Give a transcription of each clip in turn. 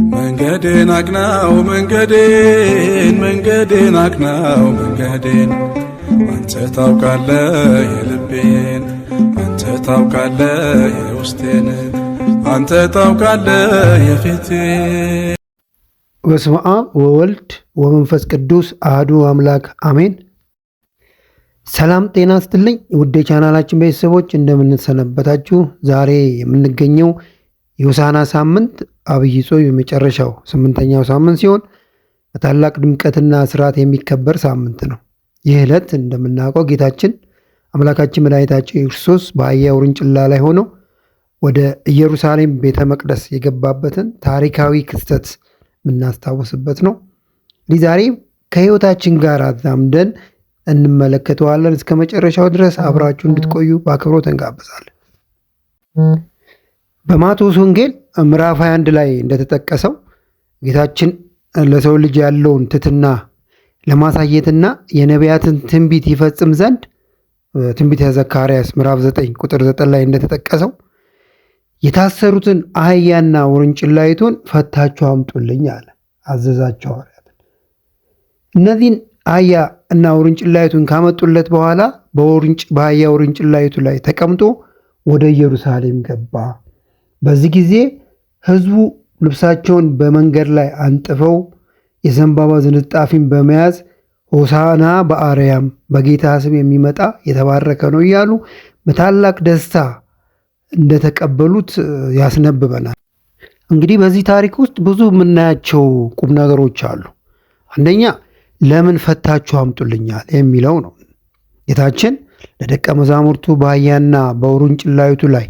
መንገዴን አቅናው መንገዴን አቅናው መንገዴን አንተ ታውቃለህ የልቤን አንተ ታውቃለህ የውስጤን አንተ ታውቃለህ የፊቴን። በስመ አብ ወወልድ ወመንፈስ ቅዱስ አሐዱ አምላክ አሜን። ሰላም ጤና ስትልኝ ውድ የቻናላችን ቤተሰቦች እንደምንሰነበታችሁ። ዛሬ የምንገኘው የሆሳዕና ሳምንት አብይ ጾም የመጨረሻው 8ኛው ሳምንት ሲሆን በታላቅ ድምቀትና ስርዓት የሚከበር ሳምንት ነው። ይህ ዕለት እንደምናውቀው ጌታችን አምላካችን መድኃኒታችን ክርስቶስ በአህያ ውርንጭላ ላይ ሆኖ ወደ ኢየሩሳሌም ቤተ መቅደስ የገባበትን ታሪካዊ ክስተት የምናስታውስበት ነው። እንግዲህ ዛሬ ከህይወታችን ጋር አዛምደን እንመለከተዋለን። እስከ መጨረሻው ድረስ አብራችሁ እንድትቆዩ በአክብሮት እንጋብዛለን። በማቴዎስ ወንጌል ምዕራፍ 21 ላይ እንደተጠቀሰው ጌታችን ለሰው ልጅ ያለውን ትሕትና ለማሳየትና የነቢያትን ትንቢት ይፈጽም ዘንድ ትንቢተ ዘካርያስ ምዕራፍ 9 ቁጥር 9 ላይ እንደተጠቀሰው የታሰሩትን አህያና ውርንጭላይቱን ፈታችሁ አምጡልኝ አለ፣ አዘዛቸው። እነዚህን አህያ እና ውርንጭላይቱን ካመጡለት በኋላ በአህያ ውርንጭላይቱ ላይ ተቀምጦ ወደ ኢየሩሳሌም ገባ። በዚህ ጊዜ ሕዝቡ ልብሳቸውን በመንገድ ላይ አንጥፈው የዘንባባ ዝንጣፊን በመያዝ ሆሳዕና በአርያም በጌታ ስም የሚመጣ የተባረከ ነው እያሉ በታላቅ ደስታ እንደተቀበሉት ያስነብበናል። እንግዲህ በዚህ ታሪክ ውስጥ ብዙ የምናያቸው ቁም ነገሮች አሉ። አንደኛ ለምን ፈታችሁ አምጡልኛል የሚለው ነው። ጌታችን ለደቀ መዛሙርቱ በአህያና በውርንጭላይቱ ላይ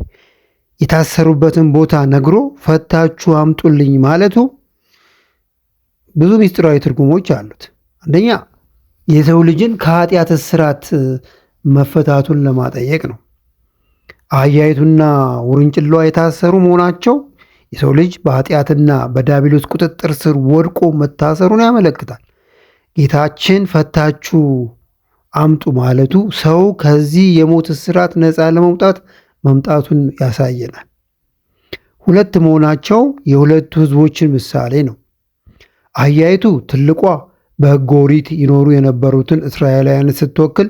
የታሰሩበትን ቦታ ነግሮ ፈታችሁ አምጡልኝ ማለቱ ብዙ ምስጢራዊ ትርጉሞች አሉት። አንደኛ የሰው ልጅን ከኃጢአት እስራት መፈታቱን ለማጠየቅ ነው። አህያይቱና ውርንጭላዋ የታሰሩ መሆናቸው የሰው ልጅ በኃጢአትና በዲያብሎስ ቁጥጥር ስር ወድቆ መታሰሩን ያመለክታል። ጌታችን ፈታችሁ አምጡ ማለቱ ሰው ከዚህ የሞት እስራት ነፃ ለመውጣት መምጣቱን ያሳየናል። ሁለት መሆናቸው የሁለቱ ሕዝቦችን ምሳሌ ነው። አህያይቱ ትልቋ በሕገ ኦሪት ይኖሩ የነበሩትን እስራኤላውያን ስትወክል፣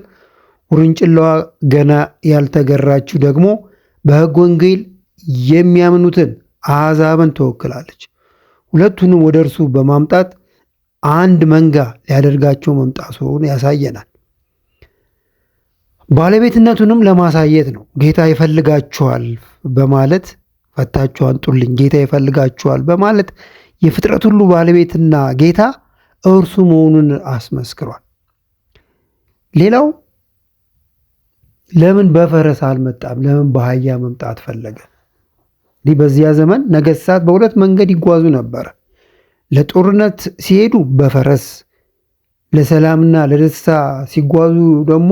ውርንጭላዋ ገና ያልተገራችው ደግሞ በሕገ ወንጌል የሚያምኑትን አሕዛብን ትወክላለች። ሁለቱንም ወደ እርሱ በማምጣት አንድ መንጋ ሊያደርጋቸው መምጣቱን ያሳየናል። ባለቤትነቱንም ለማሳየት ነው። ጌታ ይፈልጋችኋል በማለት ፈታችሁ አንጡልኝ፣ ጌታ ይፈልጋችኋል በማለት የፍጥረት ሁሉ ባለቤትና ጌታ እርሱ መሆኑን አስመስክሯል። ሌላው ለምን በፈረስ አልመጣም? ለምን በአህያ መምጣት ፈለገ? እንዲህ በዚያ ዘመን ነገሥታት በሁለት መንገድ ይጓዙ ነበር። ለጦርነት ሲሄዱ በፈረስ፣ ለሰላምና ለደስታ ሲጓዙ ደግሞ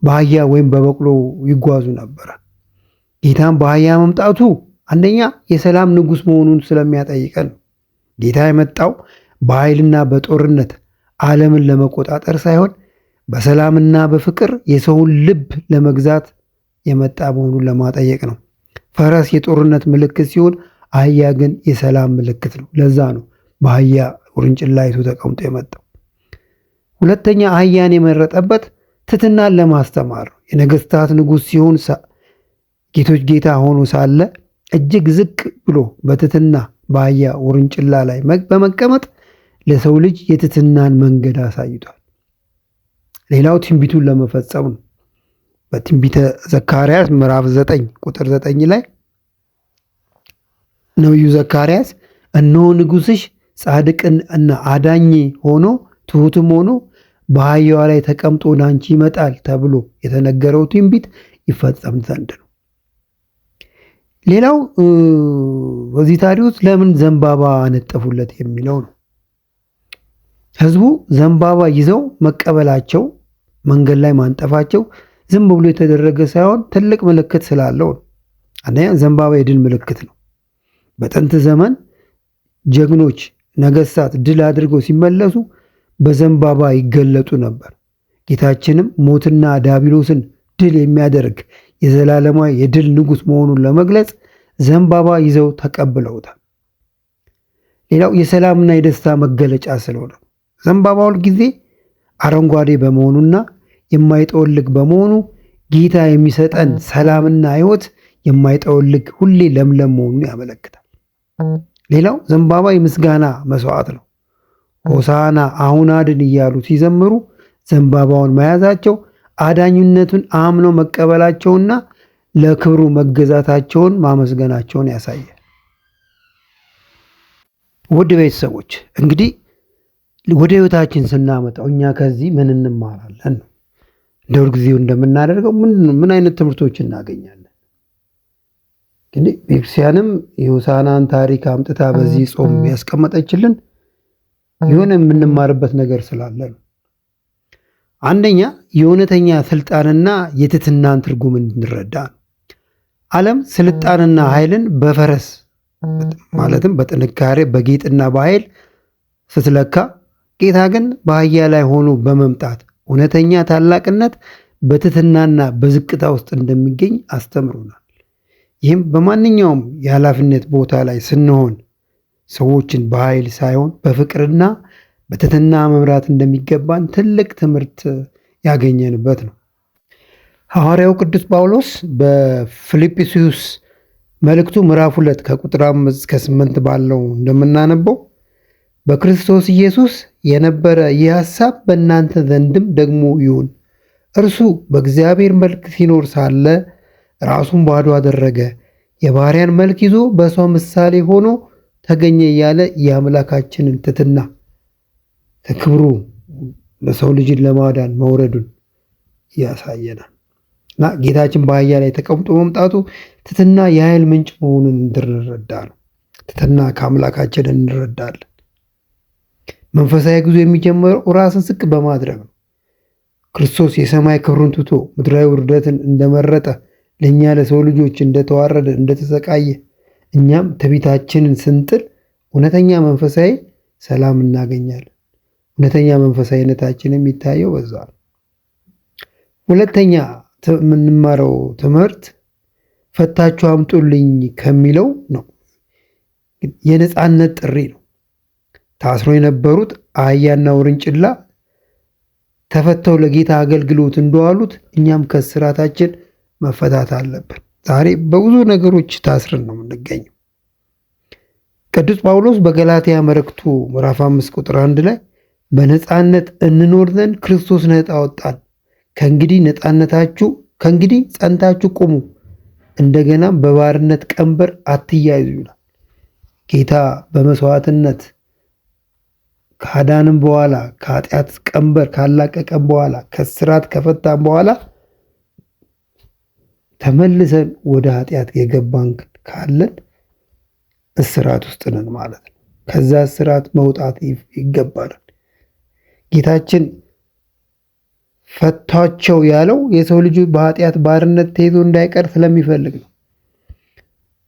በአህያ ወይም በበቅሎ ይጓዙ ነበር። ጌታም በአህያ መምጣቱ አንደኛ የሰላም ንጉሥ መሆኑን ስለሚያጠይቀን ነው። ጌታ የመጣው በኃይልና በጦርነት ዓለምን ለመቆጣጠር ሳይሆን በሰላምና በፍቅር የሰውን ልብ ለመግዛት የመጣ መሆኑን ለማጠየቅ ነው። ፈረስ የጦርነት ምልክት ሲሆን አህያ ግን የሰላም ምልክት ነው። ለዛ ነው በአህያ ውርንጭላይቱ ተቀምጦ የመጣው። ሁለተኛ አህያን የመረጠበት ትሕትናን ለማስተማር ነው። የነገሥታት ንጉሥ ሲሆን ጌቶች ጌታ ሆኖ ሳለ እጅግ ዝቅ ብሎ በትሕትና በአህያ ውርንጭላ ላይ በመቀመጥ ለሰው ልጅ የትሕትናን መንገድ አሳይቷል። ሌላው ትንቢቱን ለመፈጸም ነው። በትንቢተ ዘካርያስ ምዕራፍ 9 ቁጥር 9 ላይ ነቢዩ ዘካርያስ እነሆ ንጉሥሽ ጻድቅን እና አዳኝ ሆኖ ትሑትም ሆኖ በአህያዋ ላይ ተቀምጦ ወዳንቺ ይመጣል ተብሎ የተነገረው ትንቢት ይፈጸም ዘንድ ነው። ሌላው በዚህ ታሪክ ውስጥ ለምን ዘንባባ አነጠፉለት የሚለው ነው። ሕዝቡ ዘንባባ ይዘው መቀበላቸው፣ መንገድ ላይ ማንጠፋቸው ዝም ብሎ የተደረገ ሳይሆን ትልቅ ምልክት ስላለው ነው። አንደኛ ዘንባባ የድል ምልክት ነው። በጥንት ዘመን ጀግኖች ነገሥታት ድል አድርገው ሲመለሱ በዘንባባ ይገለጡ ነበር። ጌታችንም ሞትና ዲያብሎስን ድል የሚያደርግ የዘላለማዊ የድል ንጉሥ መሆኑን ለመግለጽ ዘንባባ ይዘው ተቀብለውታል። ሌላው የሰላምና የደስታ መገለጫ ስለሆነ ዘንባባ ሁል ጊዜ አረንጓዴ በመሆኑና የማይጠወልግ በመሆኑ ጌታ የሚሰጠን ሰላምና ሕይወት የማይጠወልግ ሁሌ ለምለም መሆኑን ያመለክታል። ሌላው ዘንባባ የምስጋና መስዋዕት ነው። ሆሳዕና አሁን አድን እያሉ ሲዘምሩ ዘንባባውን መያዛቸው አዳኝነቱን አምነው መቀበላቸውና ለክብሩ መገዛታቸውን ማመስገናቸውን ያሳያል። ውድ ቤተሰቦች እንግዲህ ወደ ሕይወታችን ስናመጣው እኛ ከዚህ ምን እንማራለን ነው። እንደ ሁልጊዜው እንደምናደርገው ምን አይነት ትምህርቶች እናገኛለን? እንግዲህ ቤተክርስቲያንም የሆሳዕናን ታሪክ አምጥታ በዚህ ጾም ያስቀመጠችልን የሆነ የምንማርበት ነገር ስላለ ነው። አንደኛ የእውነተኛ ስልጣንና የትህትናን ትርጉም እንድንረዳ ነው። ዓለም ስልጣንና ኃይልን በፈረስ ማለትም በጥንካሬ በጌጥና በኃይል ስትለካ፣ ጌታ ግን በአህያ ላይ ሆኖ በመምጣት እውነተኛ ታላቅነት በትህትናና በዝቅታ ውስጥ እንደሚገኝ አስተምሮናል። ይህም በማንኛውም የኃላፊነት ቦታ ላይ ስንሆን ሰዎችን በኃይል ሳይሆን በፍቅርና በትህትና መምራት እንደሚገባን ትልቅ ትምህርት ያገኘንበት ነው። ሐዋርያው ቅዱስ ጳውሎስ በፊልጵስዩስ መልእክቱ ምዕራፍ 2 ከቁጥር 5 እስከ 8 ባለው እንደምናነበው በክርስቶስ ኢየሱስ የነበረ ይህ ሐሳብ በእናንተ ዘንድም ደግሞ ይሁን። እርሱ በእግዚአብሔር መልክ ሲኖር ሳለ ራሱን ባዶ አደረገ፣ የባሪያን መልክ ይዞ በሰው ምሳሌ ሆኖ ተገኘ እያለ የአምላካችንን ትሕትና ከክብሩ ለሰው ልጅን ለማዳን መውረዱን ያሳየናል እና ጌታችን በአህያ ላይ ተቀምጦ መምጣቱ ትሕትና የኃይል ምንጭ መሆኑን እንድንረዳ ነው። ትሕትና ከአምላካችን እንረዳለን። መንፈሳዊ ጉዞ የሚጀምረው ራስን ዝቅ በማድረግ ነው። ክርስቶስ የሰማይ ክብሩን ትቶ ምድራዊ ውርደትን እንደመረጠ ለእኛ ለሰው ልጆች እንደተዋረደ እንደተሰቃየ እኛም ትዕቢታችንን ስንጥል እውነተኛ መንፈሳዊ ሰላም እናገኛለን። እውነተኛ መንፈሳዊነታችን የሚታየው በዛ ነው። ሁለተኛ የምንማረው ትምህርት ፈታችሁ አምጡልኝ ከሚለው ነው። የነፃነት ጥሪ ነው። ታስሮ የነበሩት አህያና ውርንጭላ ተፈተው ለጌታ አገልግሎት እንደዋሉት እኛም ከስራታችን መፈታት አለብን። ዛሬ በብዙ ነገሮች ታስረን ነው የምንገኘው። ቅዱስ ጳውሎስ በገላትያ መልእክቱ ምዕራፍ 5 ቁጥር 1 ላይ በነፃነት እንኖር ዘንድ ክርስቶስ ነፃ አወጣን፣ ከእንግዲህ ጸንታችሁ ቁሙ፣ እንደገና በባርነት ቀንበር አትያዙ ይላል። ጌታ በመስዋዕትነት ካዳንም በኋላ ከኃጢአት ቀንበር ካላቀቀን በኋላ ከስራት ከፈታን በኋላ ተመልሰን ወደ ኃጢአት የገባን ካለን እስራት ውስጥ ነን ማለት ነው። ከዛ እስራት መውጣት ይገባናል። ጌታችን ፈቷቸው ያለው የሰው ልጅ በኃጢአት ባርነት ተይዞ እንዳይቀር ስለሚፈልግ ነው።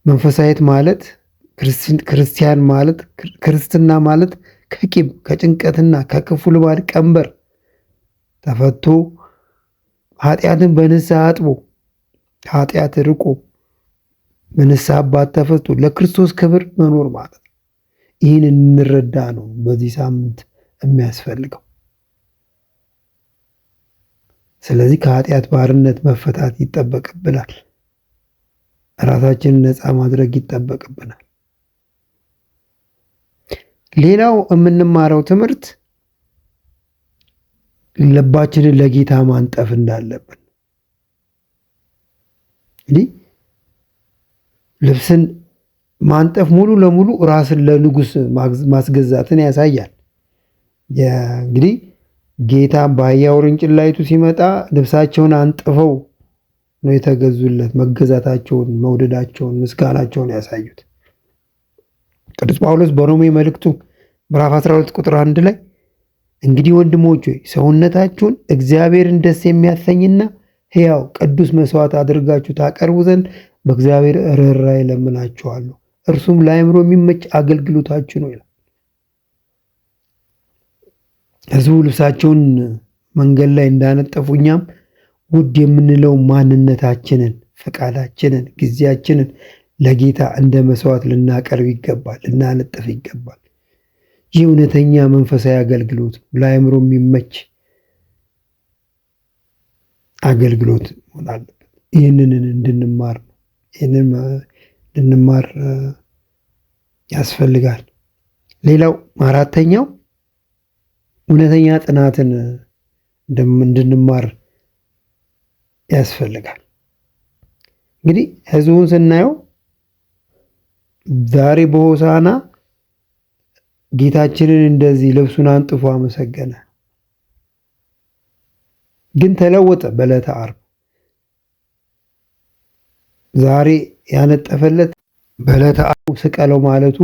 መንፈሳዊት ማለት ክርስቲያን ማለት ክርስትና ማለት ከቂም ከጭንቀትና ከክፉ ልማድ ቀንበር ተፈቶ ኃጢአትን በንስሐ አጥቦ ኃጢአት ርቆ በንስሐ አባት ተፈቶ ለክርስቶስ ክብር መኖር ማለት ነው። ይህን እንረዳ ነው በዚህ ሳምንት የሚያስፈልገው። ስለዚህ ከኃጢአት ባርነት መፈታት ይጠበቅብናል። ራሳችንን ነፃ ማድረግ ይጠበቅብናል። ሌላው የምንማረው ትምህርት ልባችንን ለጌታ ማንጠፍ እንዳለብን። እንግዲህ ልብስን ማንጠፍ ሙሉ ለሙሉ ራስን ለንጉሥ ማስገዛትን ያሳያል። እንግዲህ ጌታ በአህያ ውርንጭላይቱ ሲመጣ ልብሳቸውን አንጥፈው ነው የተገዙለት። መገዛታቸውን፣ መውደዳቸውን፣ ምስጋናቸውን ያሳዩት። ቅዱስ ጳውሎስ በሮሜ መልእክቱ ምዕራፍ 12 ቁጥር 1 ላይ እንግዲህ ወንድሞች ሆይ ሰውነታችሁን እግዚአብሔርን ደስ የሚያሰኝና ሕያው ቅዱስ መስዋዕት አድርጋችሁ ታቀርቡ ዘንድ በእግዚአብሔር ርኅራኄ እለምናችኋለሁ፣ እርሱም ለአእምሮ የሚመች አገልግሎታችሁ ነው ይላል። ሕዝቡ ልብሳቸውን መንገድ ላይ እንዳነጠፉ እኛም ውድ የምንለው ማንነታችንን፣ ፈቃዳችንን፣ ጊዜያችንን ለጌታ እንደ መስዋዕት ልናቀርብ ይገባል፣ ልናነጥፍ ይገባል። ይህ እውነተኛ መንፈሳዊ አገልግሎት ለአእምሮ የሚመች አገልግሎት መሆን አለበት። ይህንን እንድንማር ያስፈልጋል። ሌላው አራተኛው እውነተኛ ጥናትን እንድንማር ያስፈልጋል። እንግዲህ ህዝቡን ስናየው ዛሬ በሆሳዕና ጌታችንን እንደዚህ ልብሱን አንጥፎ አመሰገነ። ግን ተለወጠ በዕለተ ዓርብ። ዛሬ ያነጠፈለት በዕለተ ዓርብ ስቀለው ማለቱ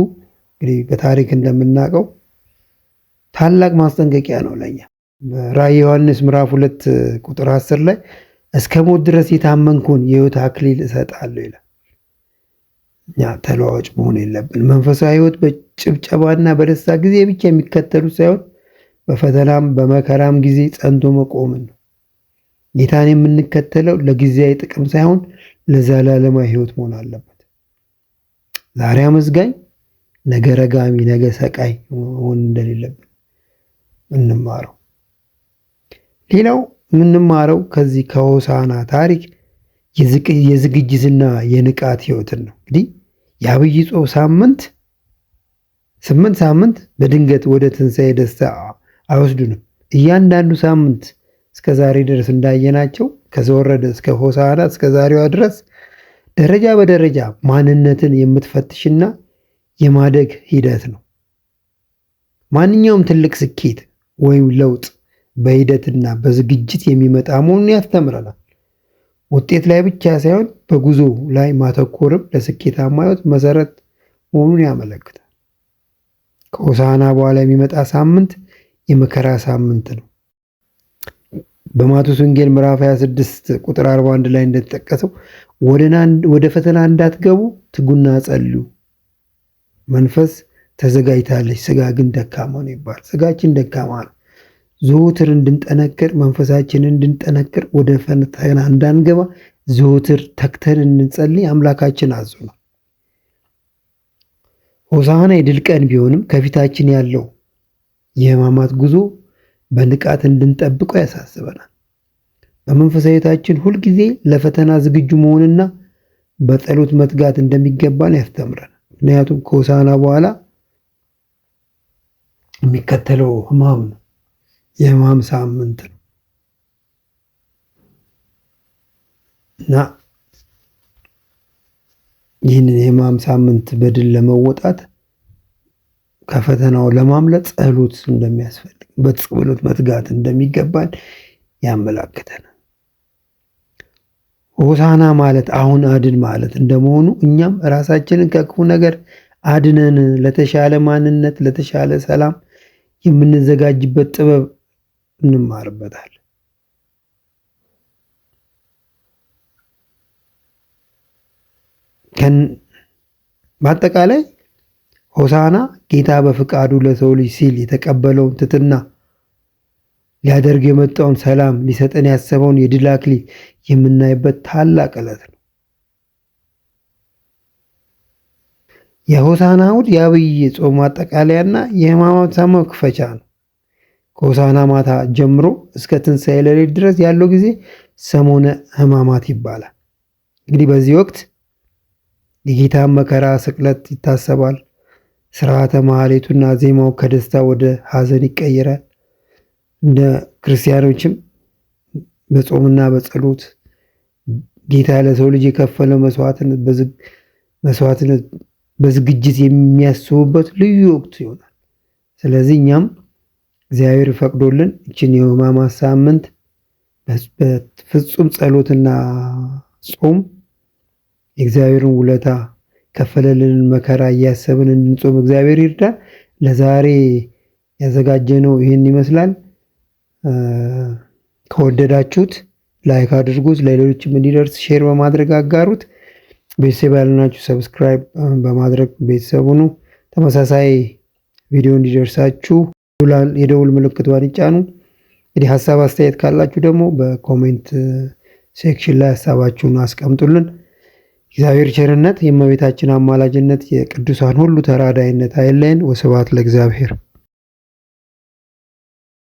እንግዲህ በታሪክ እንደምናውቀው ታላቅ ማስጠንቀቂያ ነው ለኛ። በራዕየ ዮሐንስ ምዕራፍ 2 ቁጥር 10 ላይ እስከ ሞት ድረስ የታመንኩን የሕይወት አክሊል እሰጣለሁ ይላል። እኛ ተለዋዋጭ መሆን የለብን። መንፈሳዊ ሕይወት በጭብጨባና በደስታ ጊዜ ብቻ የሚከተሉት ሳይሆን በፈተናም በመከራም ጊዜ ጸንቶ መቆምን ነው። ጌታን የምንከተለው ለጊዜያዊ ጥቅም ሳይሆን ለዘላለማዊ ሕይወት መሆን አለበት። ዛሬ አመስጋኝ፣ ነገ ረጋሚ፣ ነገ ሰቃይ መሆን እንደሌለብን እንማረው። ሌላው የምንማረው ከዚህ ከሆሳዕና ታሪክ የዝግጅትና የንቃት ሕይወትን ነው። እንግዲህ የአብይ ጾም ሳምንት 8 ሳምንት በድንገት ወደ ትንሣኤ ደስታ አይወስዱንም። እያንዳንዱ ሳምንት እስከ ዛሬ ድረስ እንዳየናቸው ከዘወረደ እስከ ሆሳዕና እስከ ዛሬዋ ድረስ ደረጃ በደረጃ ማንነትን የምትፈትሽና የማደግ ሂደት ነው። ማንኛውም ትልቅ ስኬት ወይም ለውጥ በሂደትና በዝግጅት የሚመጣ መሆኑን ያስተምረናል። ውጤት ላይ ብቻ ሳይሆን በጉዞ ላይ ማተኮርም ለስኬታማ ሕይወት መሰረት መሆኑን ያመለክታል። ከሆሳዕና በኋላ የሚመጣ ሳምንት የመከራ ሳምንት ነው። በማቴዎስ ወንጌል ምዕራፍ 26 ቁጥር 41 ላይ እንደተጠቀሰው ወደ ፈተና እንዳትገቡ ትጉና ጸልዩ፣ መንፈስ ተዘጋጅታለች፣ ስጋ ግን ደካማ ነው ይባላል። ስጋችን ደካማ ነው። ዘወትር እንድንጠነክር መንፈሳችንን እንድንጠነክር ወደ ፈተና እንዳንገባ ዘወትር ተግተን እንጸልይ አምላካችን አዞናል። ሆሳዕና የድል ቀን ቢሆንም ከፊታችን ያለው የሕማማት ጉዞ በንቃት እንድንጠብቀው ያሳስበናል። በመንፈሳዊ ሕይወታችን ሁልጊዜ ለፈተና ዝግጁ መሆንና በጸሎት መትጋት እንደሚገባን ያስተምረናል። ምክንያቱም ከሆሳዕና በኋላ የሚከተለው ሕማም ነው። የሕማም ሳምንት ነው እና ይህንን የሕማም ሳምንት በድል ለመወጣት ከፈተናው ለማምለጥ ጸሎት እንደሚያስፈልግ በጸሎት መትጋት እንደሚገባን ያመላክተናል። ሆሳዕና ማለት አሁን አድን ማለት እንደመሆኑ እኛም ራሳችንን ከክፉ ነገር አድነን ለተሻለ ማንነት፣ ለተሻለ ሰላም የምንዘጋጅበት ጥበብ እንማርበታለን። በአጠቃላይ ሆሳዕና ጌታ በፍቃዱ ለሰው ልጅ ሲል የተቀበለውን ትሕትና ሊያደርግ የመጣውን ሰላም ሊሰጠን ያሰበውን የድል አክሊል የምናይበት ታላቅ ዕለት ነው። የሆሳዕና እሑድ የአብይ ጾም ማጠቃለያና የሕማማት ሳምንት መክፈቻ ነው። ከሆሳዕና ማታ ጀምሮ እስከ ትንሣኤ ሌሊት ድረስ ያለው ጊዜ ሰሞነ ሕማማት ይባላል። እንግዲህ በዚህ ወቅት የጌታን መከራ፣ ስቅለት ይታሰባል። ስርዓተ ማህሌቱና ዜማው ከደስታ ወደ ሐዘን ይቀየራል። እንደ ክርስቲያኖችም በጾምና በጸሎት ጌታ ለሰው ልጅ የከፈለው መስዋዕትነት በዝግጅት የሚያስቡበት ልዩ ወቅት ይሆናል። ስለዚህ እኛም እግዚአብሔር ፈቅዶልን ይችን የሕማማት ሳምንት በፍጹም ጸሎትና ጾም የእግዚአብሔርን ውለታ ከፈለልንን መከራ እያሰብን እንድንጾም እግዚአብሔር ይርዳል። ለዛሬ ያዘጋጀነው ይህን ይመስላል። ከወደዳችሁት ላይክ አድርጉት፣ ለሌሎችም እንዲደርስ ሼር በማድረግ አጋሩት። ቤተሰብ ያልናችሁ ሰብስክራይብ በማድረግ ቤተሰብ ሁኑ። ተመሳሳይ ቪዲዮ እንዲደርሳችሁ የደውል ምልክቷን ይጫኑ። እንግዲህ ሀሳብ አስተያየት ካላችሁ ደግሞ በኮሜንት ሴክሽን ላይ ሀሳባችሁን አስቀምጡልን። እግዚአብሔር ቸርነት፣ የእመቤታችን አማላጅነት፣ የቅዱሳን ሁሉ ተራዳይነት አይለየን። ወስብሐት ለእግዚአብሔር።